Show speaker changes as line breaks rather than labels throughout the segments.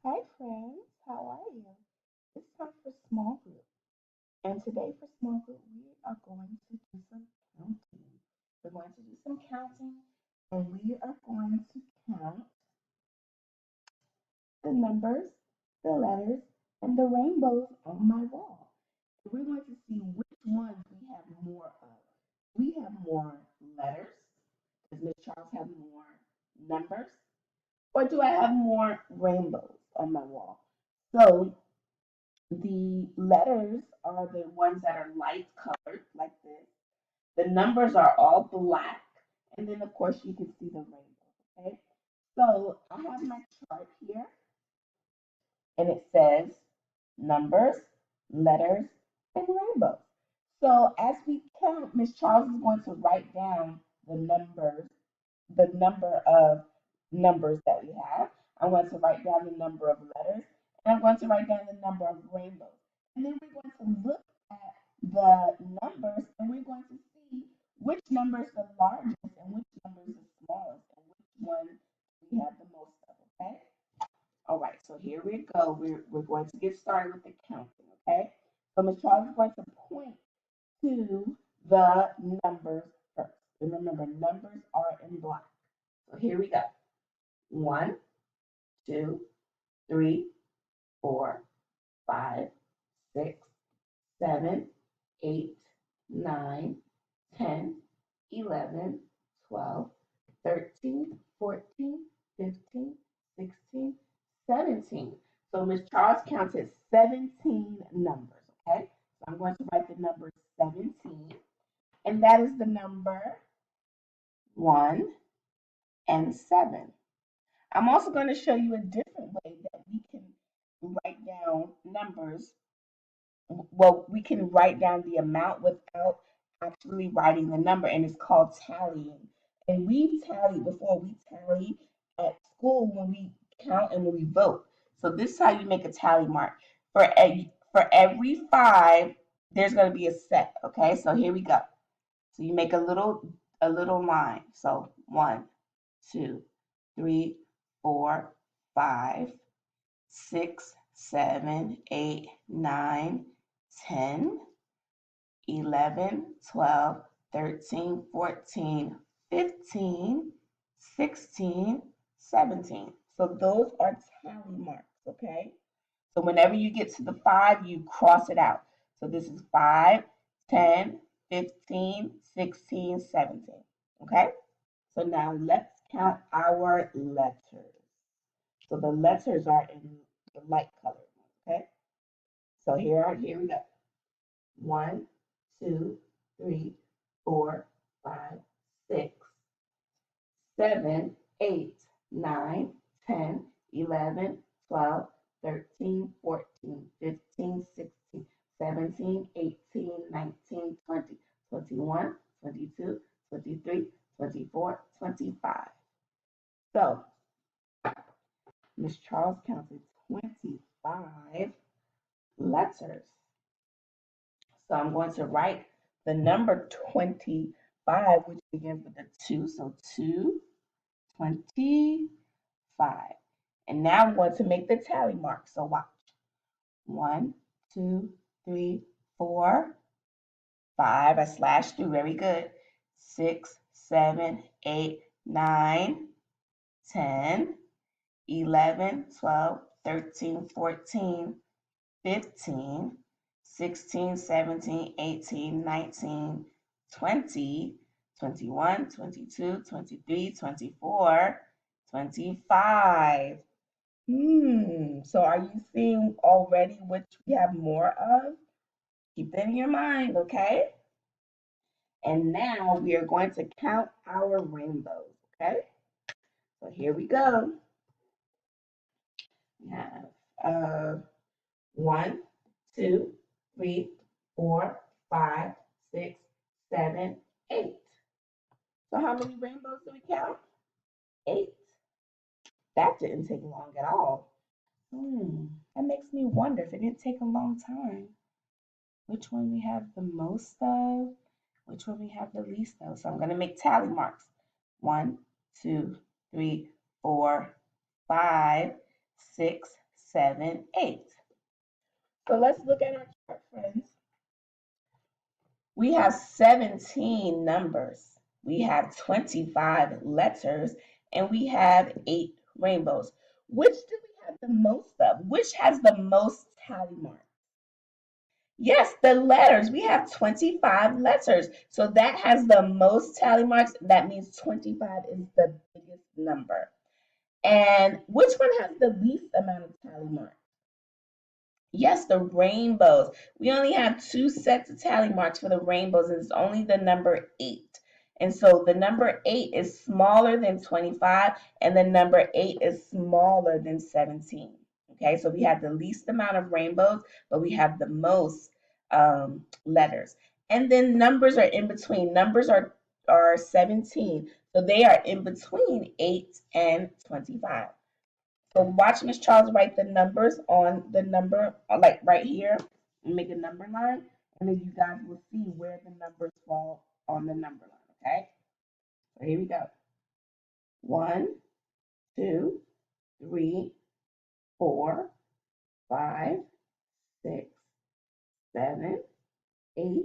Hi friends, how are you? It's time for small group. And today for small group, we are going to do some counting. We're going to do some counting and we are going to count the numbers, the letters, and the rainbows on my wall. And we're going to see which ones we have more of. We have more letters. Does Miss Charles have more numbers? Or do I have more rainbows on my wall? So the letters are the ones that are light colored, like this. The numbers are all black. And then, of course, you can see the rainbow. Okay. So I have my chart here, and it says numbers, letters, and rainbows. So as we count, Miss Charles is going to write down the number of numbers that we have. I'm going to write down the number of letters, and I'm going to write down the number of rainbows. And then we're going to look at the numbers, and we're going to see which number is the largest and which number is the smallest, and which one we have the most of, okay? All right, so here we go. We're going to get started with the counting, okay? So Ms. Charles is going to point to the numbers first. And remember, numbers are in black. So here we go. 1, 2, 3, 4, 5, 6, 7, 8, 9, 10, 11, 12, 13, 14, 15, 16, 17. So Miss Charles counted 17 numbers, okay? So I'm going to write the number 17, and that is the number 1 and 7. I'm also going to show you a different way that we can write down numbers. Well, we can write down the amount without actually writing the number, and it's called tallying. And we've tallied before. We tally at school when we count and when we vote. So this is how you make a tally mark. For every five, there's going to be a set. Okay, so here we go. So you make a little line. So 1, 2, 3, 4, 5, 6, 7, 8, 9, 10, 11, 12, 13, 14, 15, 16, 17. So those are tally marks, okay? So whenever you get to the 5, you cross it out. So this is 5, 10, 15, 16, 17. Okay? So now let's count our letters. So the letters are in the light color. Okay? So here we go. 1, 2, 3, 4, 5, 6, 7, 8, 9, 10, 11, 12, 13, 14, 15, 16, 17, 18, 19, 20, 21, 22, 23, 24, 25. So Miss Charles counted 25 letters. So I'm going to write the number 25, which begins with a 2. So 2, 25. And now I'm going to make the tally mark. So watch. 1, 2, 3, 4, 5. I slashed through. Very good. 6, 7, 8, 9, 10, 11, 12, 13, 14, 15, 16, 17, 18, 19, 20, 21, 22, 23, 24, 25. So are you seeing already which we have more of? Keep that in your mind, okay? And now we are going to count our rainbows, okay? So here we go. We have 1, 2, 3, 4, 5, 6, 7, 8. So how many rainbows do we count? 8. That didn't take long at all. That makes me wonder if it didn't take a long time, which one we have the most of, which one we have the least of. So I'm going to make tally marks. 1, 2, 3, 4, 5, 6, 7, 8. So let's look at our chart, friends. We have 17 numbers. We have 25 letters, and we have 8 rainbows. Which do we have the most of? Which has the most tally marks? Yes, the letters. We have 25 letters. So that has the most tally marks. That means 25 is the biggest number. And which one has the least amount of tally marks? Yes, the rainbows. We only have 2 sets of tally marks for the rainbows, and it's only the number 8. And so the number 8 is smaller than 25, and the number 8 is smaller than 17. Okay, so we have the least amount of rainbows, but we have the most letters. And then numbers are in between. Numbers are 17, so they are in between 8 and 25. So watch Miss Charles write the numbers on the number, like right here, and make a number line, and then you guys will see where the numbers fall on the number line, okay? So here we go. 1, 2, 3, 4, 5, 6, 7, 8,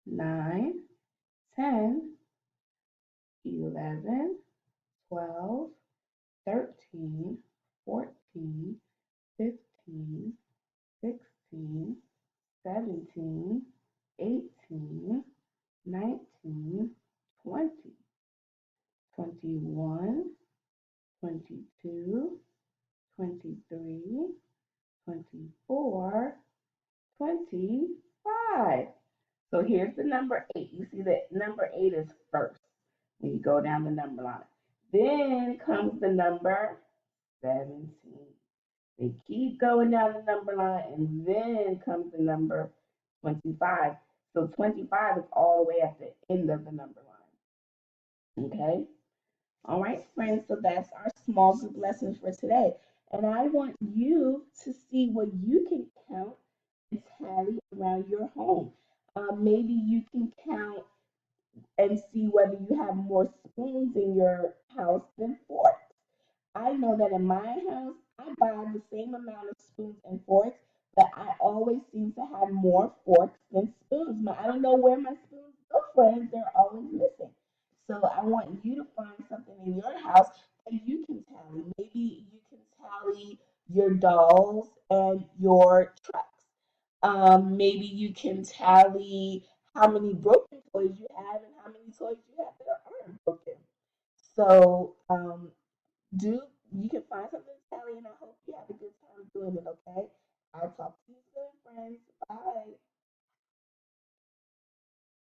9, 10, 11, 12, 13, 14, 15, 16, 17, 18, 19, 20, 21, 22, 23, 24, 25. So here's the number 8. You see that number 8 is first when you go down the number line. Then comes the number 17. They keep going down the number line, and then comes the number 25. So 25 is all the way at the end of the number line. Okay? All right, friends. So that's our small group lessons for today. And I want you to see what you can count and tally around your home. Maybe you can count and see whether you have more spoons in your house than forks. I know that in my house, I buy the same amount of spoons and forks, but I always seem to have more forks than spoons. I don't know where my spoons go, friends. They're always missing. So I want you to find something in your house that you can tally. Maybe you can tally your dolls and your trucks. Maybe you can tally how many broken toys you have and how many toys you have that aren't broken. So do you can find something to tell you, and I hope you have a good time doing it, okay? I'll talk to you soon, friends. Bye.